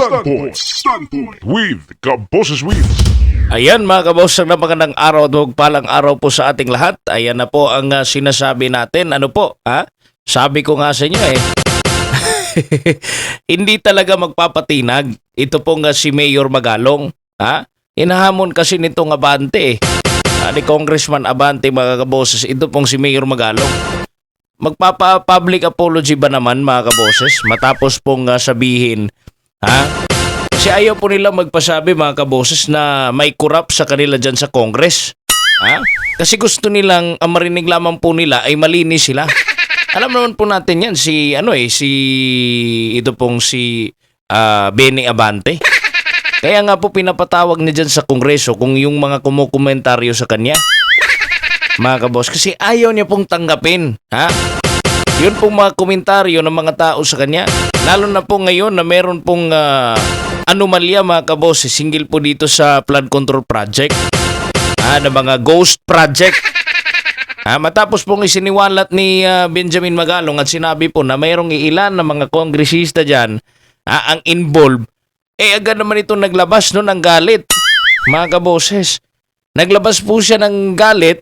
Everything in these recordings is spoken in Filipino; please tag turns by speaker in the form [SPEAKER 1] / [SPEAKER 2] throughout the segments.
[SPEAKER 1] Standpoint with Kaboses Wheels.
[SPEAKER 2] Ayan mga kabos, na magandang araw at magpalang araw po sa ating lahat. Ayan na po ang sinasabi natin. Ano po? Sabi ko nga sa inyo hindi talaga magpapatinag. Ito pong si Mayor Magalong. Inahamon kasi nitong Abante ni Congressman Abante mga kaboses. Ito pong si Mayor Magalong. Magpapa-public apology ba naman mga kaboses? Matapos pong sabihin, kasi ayaw po nila magpasabi mga kaboses na may corrupt sa kanila dyan sa Congress. Kasi gusto nilang marinig lamang po nila ay malinis sila. Alam naman po natin yan si Benny Abante. Kaya nga po pinapatawag niya dyan sa Kongreso kung yung mga kumukomentaryo sa kanya. Mga kabos, kasi ayaw niya pong tanggapin. Yun pong mga komentaryo ng mga tao sa kanya. Lalo na po ngayon na meron pong anomalya mga kabos, single po dito sa flood control project. Na mga ghost project. Matapos pong isiniwalat ni Benjamin Magalong at sinabi po na mayroong ilan na mga kongresista dyan ang involved. Agad naman ito naglabas no, ng galit. Mga kaboses, naglabas po siya ng galit.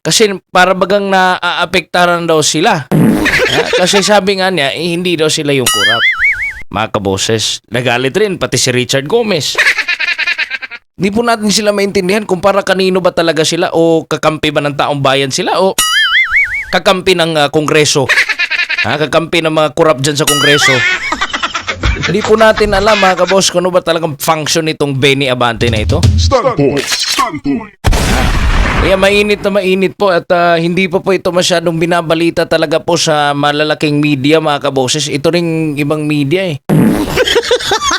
[SPEAKER 2] Kasi para bagang naaapektaran daw sila. Kasi sabi nga niya, hindi daw sila yung corrupt. Mga kaboses, nagalit rin pati si Richard Gomez. Di po natin sila maintindihan kung para kanino ba talaga sila o kakampi ba ng taong bayan sila o kakampi ng Kongreso. Kakampi ng mga corrupt dyan sa Kongreso. Hindi po natin alam mga kabos kung ano ba talagang function nitong Benny Abante na ito.
[SPEAKER 1] Standpoint.
[SPEAKER 2] Kaya mainit na mainit po at hindi pa po ito masyadong binabalita talaga po sa malalaking media mga kaboses. Ito ring ibang media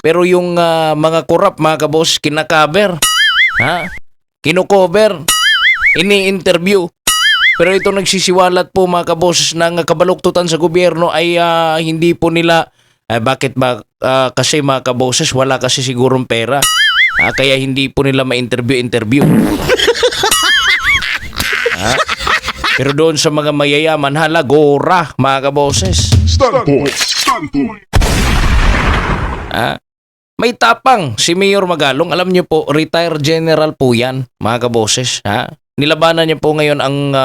[SPEAKER 2] Pero yung mga corrupt mga kaboses kinakaber, kinukover, ini-interview. Pero ito nagsisiwalat po mga kaboses ng kabaluktutan sa gobyerno ay hindi po nila, bakit ba kasi mga kaboses wala kasi sigurong pera. Kaya hindi po nila ma-interview. Pero doon sa mga mayayaman, halagora, mga kaboses.
[SPEAKER 1] Standpoint.
[SPEAKER 2] May tapang si Mayor Magalong. Alam niyo po, retired general po yan, mga kaboses. Nilabanan niya po ngayon ang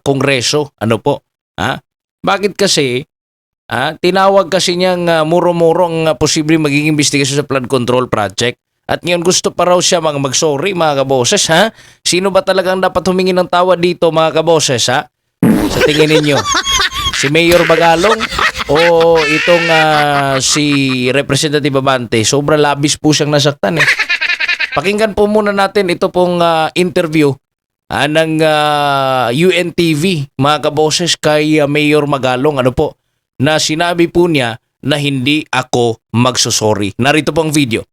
[SPEAKER 2] Kongreso. Ano po? Bakit kasi? Tinawag kasi niyang muro-muro ang posibleng magiging investigasyon sa flood control project. At ngayon gusto pa raw siya mag-sorry mga kaboses. Sino ba talagang dapat humingi ng tawad dito mga kaboses? Sa tingin ninyo? Si Mayor Magalong o itong si Representative Abante? Sobra labis po siyang nasaktan Pakinggan po muna natin ito pong interview ng UNTV mga kaboses kay Mayor Magalong. Ano po? Na sinabi po niya na hindi ako magsusorry. Narito po ang video.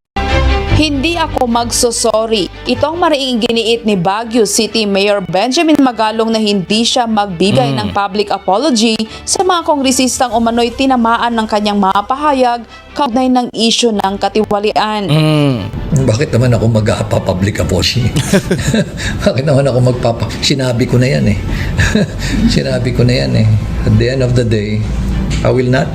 [SPEAKER 3] Hindi ako magsosorry. Ito ang mariing giniit ni Baguio City Mayor Benjamin Magalong na hindi siya magbigay ng public apology sa mga kongresistang umano'y tinamaan ng kanyang mga pahayag kaugnay ng isyu ng katiwalian.
[SPEAKER 4] Bakit naman ako mag-public apology? Bakit naman ako Sinabi ko na yan Sinabi ko na yan At the end of the day, I will not.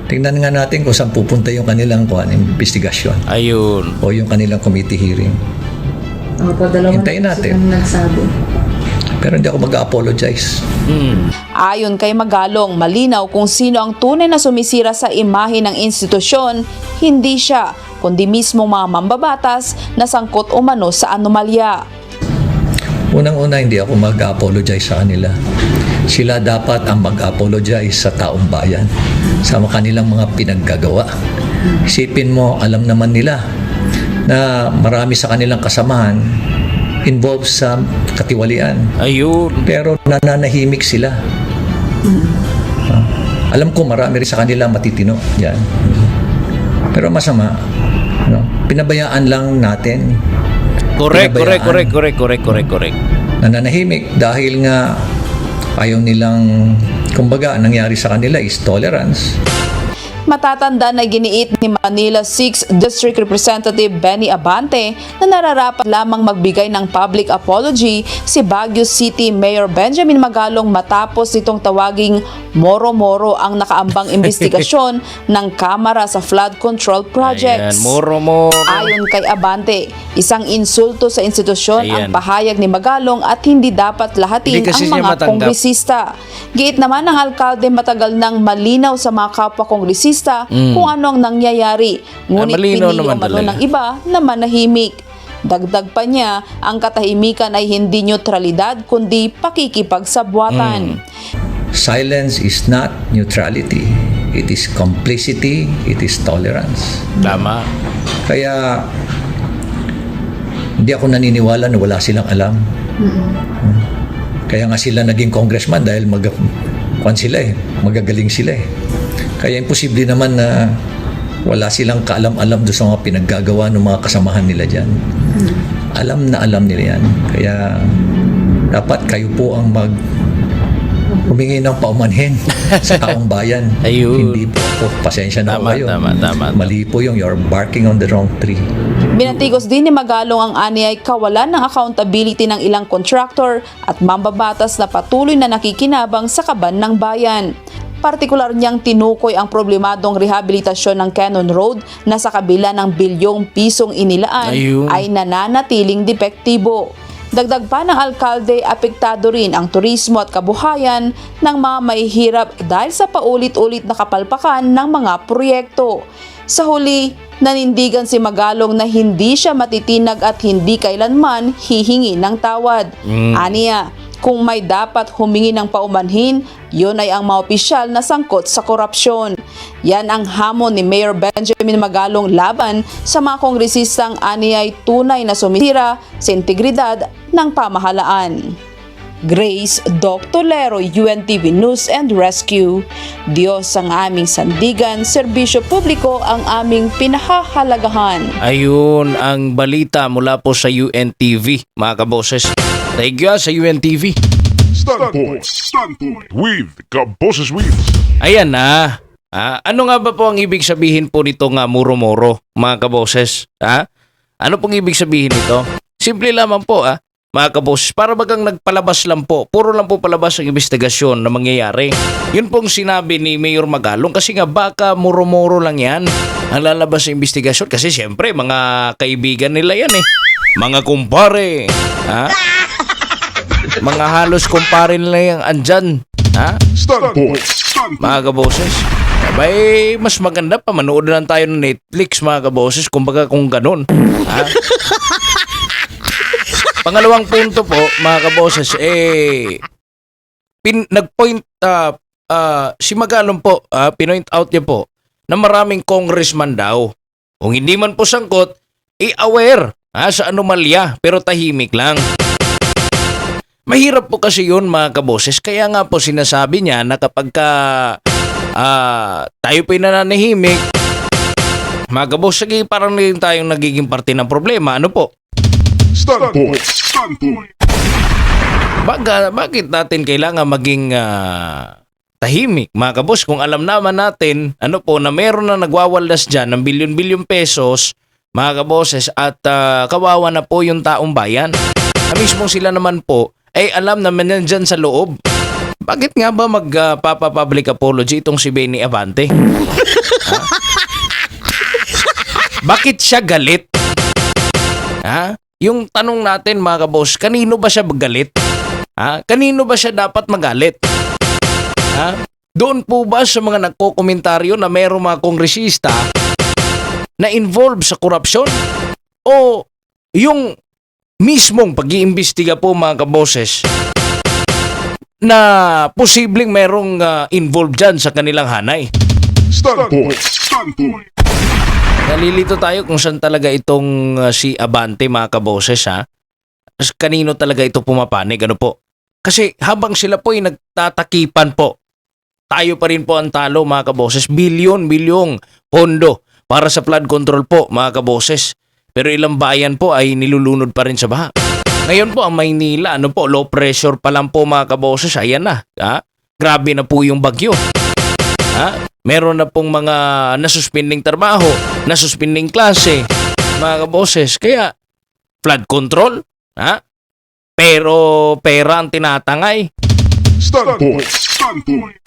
[SPEAKER 4] Tingnan nga natin kung saan pupunta yung kanilang investigasyon.
[SPEAKER 2] Ayun.
[SPEAKER 4] O yung kanilang committee hearing. Hintayin natin. Pero hindi ako mag-apologize.
[SPEAKER 3] Ayon kay Magalong, malinaw kung sino ang tunay na sumisira sa imahe ng institusyon, hindi siya, kundi mismo mga mambabatas na sangkot umano sa anomalya.
[SPEAKER 4] Unang-una, hindi ako mag-apologize sa kanila. Sila dapat ang mag-apologize sa taong bayan sa kanilang mga pinaggagawa. Isipin mo, alam naman nila na marami sa kanilang kasamahan involved sa katiwalian.
[SPEAKER 2] Ayun.
[SPEAKER 4] Pero nananahimik sila. Alam ko marami rin sa kanila matitino yan. Pero masama, pinabayaan lang natin.
[SPEAKER 2] Correct.
[SPEAKER 4] Nananahimik dahil nga ayaw nilang, kumbaga, nangyari sa kanila is tolerance.
[SPEAKER 3] Matatanda na giniit ni Manila 6th District Representative Benny Abante na nararapat lamang magbigay ng public apology si Baguio City Mayor Benjamin Magalong matapos itong tawaging moro-moro ang nakaambang investigasyon ng Kamara sa flood control projects.
[SPEAKER 2] Ayan, moro-moro.
[SPEAKER 3] Ayon kay Abante, isang insulto sa institusyon ang
[SPEAKER 2] Ayan.
[SPEAKER 3] pahayag ni Magalong at hindi dapat lahatin
[SPEAKER 2] Hindi kasi
[SPEAKER 3] ang
[SPEAKER 2] siya
[SPEAKER 3] mga
[SPEAKER 2] matanggap.
[SPEAKER 3] kongresista. Giit naman ng alkalde matagal nang malinaw sa mga kapwa kongresista kung ano ang nangyayari. Ngunit
[SPEAKER 2] malinaw
[SPEAKER 3] pinili
[SPEAKER 2] naman
[SPEAKER 3] umano
[SPEAKER 2] talaga.
[SPEAKER 3] ng iba na manahimik. Dagdag pa niya, ang katahimikan ay hindi neutralidad kundi pakikipagsabwatan.
[SPEAKER 4] Silence is not neutrality. It is complicity, it is tolerance.
[SPEAKER 2] Tama.
[SPEAKER 4] Kaya hindi ako naniniwala na wala silang alam. Kaya nga sila naging congressman dahil magagaling sila eh. Kaya imposible naman na wala silang kaalam-alam doon sa mga pinaggagawa ng mga kasamahan nila dyan. Alam na alam nila yan. Kaya dapat kayo po ang humingi ng paumanhin sa taong bayan.
[SPEAKER 2] Ayun.
[SPEAKER 4] Hindi po ako. Pasensya na
[SPEAKER 2] Tama,
[SPEAKER 4] kayo.
[SPEAKER 2] tama.
[SPEAKER 4] Mali po yung you're barking on the wrong tree.
[SPEAKER 3] Binatigos din ni Magalong ang ani ay kawalan ng accountability ng ilang contractor at mambabatas na patuloy na nakikinabang sa kaban ng bayan. Partikular niyang tinukoy ang problemadong rehabilitasyon ng Cannon Road na sa kabila ng bilyong pisong inilaan
[SPEAKER 2] Ayun.
[SPEAKER 3] ay nananatiling depektibo. Dagdag pa ng alkalde, apektado rin ang turismo at kabuhayan ng mga mahihirap dahil sa paulit-ulit na kapalpakan ng mga proyekto. Sa huli, nanindigan si Magalong na hindi siya matitinag at hindi kailanman hihingi ng tawad. Aniya, kung may dapat humingi ng paumanhin, yun ay ang mga opisyal na sangkot sa korupsyon. Yan ang hamon ni Mayor Benjamin Magalong laban sa mga kongresistang ani ay tunay na sumisira sa integridad ng pamahalaan. Grace Doctolero, UNTV News and Rescue. Diyos ang aming sandigan, serbisyo publiko ang aming pinahahalagahan.
[SPEAKER 2] Ayun ang balita mula po sa UNTV, mga kaboses. Thank you sa UNTV.
[SPEAKER 1] Standpoint with Kaboses Weeds.
[SPEAKER 2] Ayan na. Ano nga ba po ang ibig sabihin po nito nga muro-moro, mga kaboses? Ano pong ibig sabihin nito? Simple lamang po, mga kaboses. Para bagang nagpalabas lang po. Puro lang po palabas ang investigasyon na mangyayari. Yun pong sinabi ni Mayor Magalong kasi nga baka muro-moro lang yan ang lalabas sa investigasyon. Kasi siyempre, mga kaibigan nila yan eh. Mga kumpare. Mga halos kumpare nila yung andyan.
[SPEAKER 1] Standpoint.
[SPEAKER 2] Mga kaboses. Abay, mas maganda pa manood na lang tayo ng Netflix, mga kaboses, kumbaga kung ganun. Pangalawang punto po, mga kaboses, nag-point, si Magalong po, pinoint out niya po, na maraming congressman daw. Kung hindi man po sangkot, aware sa anomalya, pero tahimik lang. Mahirap po kasi yun, mga kaboses. Kaya nga po sinasabi niya na kapag tayo po'y nananahimik, mga kaboses, parang rin tayong nagiging parte ng problema. Ano po?
[SPEAKER 1] Standpoint.
[SPEAKER 2] Bakit natin kailangan maging tahimik, mga kaboses, kung alam naman natin ano po, na meron na nagwawaldas dyan ng bilyon-bilyon pesos, mga kaboses, at kawawa na po yung taong bayan. Na mismong sila naman po ay alam naman yan dyan sa loob. Bakit nga ba magpapa-public apology itong si Benny Abante? Bakit siya galit? Yung tanong natin, mga kabos, kanino ba siya galit? Kanino ba siya dapat magalit? Doon po ba sa mga nagkokomentaryo na mayroong mga kongresista na involved sa korupsyon? O yung mismong pag-iimbestiga po, mga kaboses, na posibleng merong involved dyan sa kanilang hanay?
[SPEAKER 1] Standpoint.
[SPEAKER 2] Nalilito tayo kung saan talaga itong si Abante, mga kaboses, kanino talaga ito pumapanig, ano po? Kasi habang sila po ay nagtatakipan po, tayo pa rin po ang talo, mga kaboses. Bilyon-bilyong pondo para sa flood control po, mga kaboses. Pero ilang bayan po ay nilulunod pa rin sa baha. Ngayon po ang Maynila, low pressure pa lang po, mga kaboses. Ayan na. Grabe na po yung bagyo. Meron na pong mga nasuspending trabaho, nasuspending klase, mga kaboses. Kaya, flood control, pero pera ang tinatangay.
[SPEAKER 1] Standpoint. Standpoint.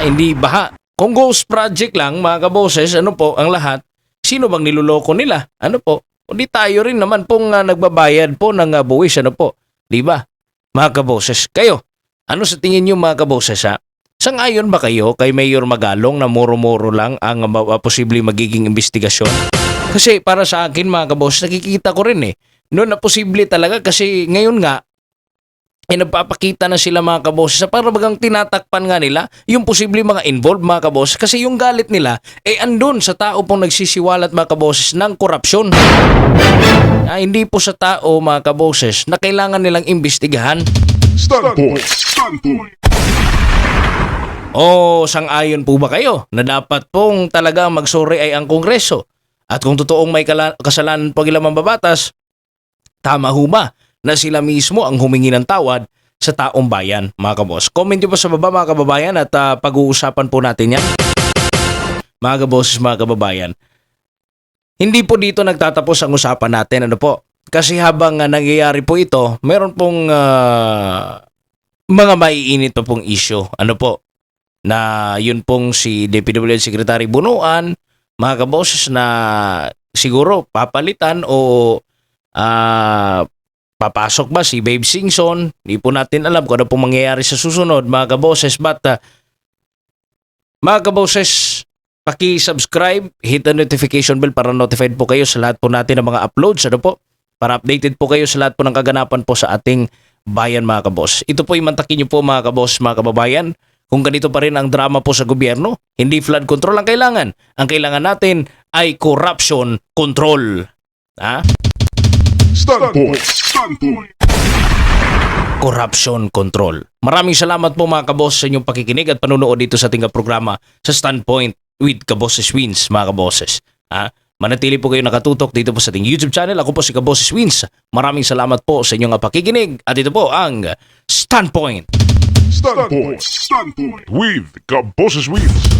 [SPEAKER 2] Hindi baha. Kung ghost project lang, mga kaboses, ano po, ang lahat, sino bang niloloko nila? Ano po? Hindi tayo rin naman pong nagbabayad po ng buwis, ano po? Di ba? Mga kaboses, kayo, ano sa tingin nyo mga kaboses Sangayon ba kayo kay Mayor Magalong na muro-muro lang ang posibleng magiging investigasyon? Kasi para sa akin mga kaboses, nakikita ko rin noon na posible talaga kasi ngayon nga, nagpapakita na sila mga kaboses sa para bagang tinatakpan nga nila yung posibleng mga involved mga kaboses kasi yung galit nila andun sa tao pong nagsisiwalat mga kaboses ng korupsyon. Hindi po sa tao mga kaboses na kailangan nilang imbestigahan.
[SPEAKER 1] Standpoint. Standpoint.
[SPEAKER 2] O sang-ayon po ba kayo na dapat pong talaga magsorry ay ang Kongreso? At kung totoong may kasalanan po ilang mambabatas, tama ho ba na sila mismo ang humingi ng tawad sa taong bayan, mga kabos? Comment nyo po sa baba mga kababayan at pag-uusapan po natin yan. Mga kabos, mga kababayan. Hindi po dito nagtatapos ang usapan natin, ano po? Kasi habang nangyayari po ito, meron pong mga maiinit pa pong issue, ano po? Na yun pong si DPWH Secretary Bunuan, mga kaboses na siguro papalitan o papasok ba si Babe Singson? Hindi po natin alam kung ano pong mangyayari sa susunod mga kaboses. But mga kaboses, paki-subscribe, hit the notification bell para notified po kayo sa lahat po natin ng mga uploads. Ano po? Para updated po kayo sa lahat po ng kaganapan po sa ating bayan mga kabos. Ito po imantakin nyo po mga kabos, mga kababayan. Kung ganito pa rin ang drama po sa gobyerno, hindi flood control ang kailangan. Ang kailangan natin ay corruption control.
[SPEAKER 1] Standpoint. Standpoint.
[SPEAKER 2] Corruption control. Maraming salamat po mga kabos sa inyong pakikinig at panunood dito sa ating programa sa Standpoint with Kaboses Wins, mga kaboses. Manatili po kayo nakatutok dito po sa ating YouTube channel. Ako po si Kaboses Wins. Maraming salamat po sa inyong pakikinig at ito po ang Standpoint.
[SPEAKER 1] Standpoint. Standpoint. With Kaboses Wins.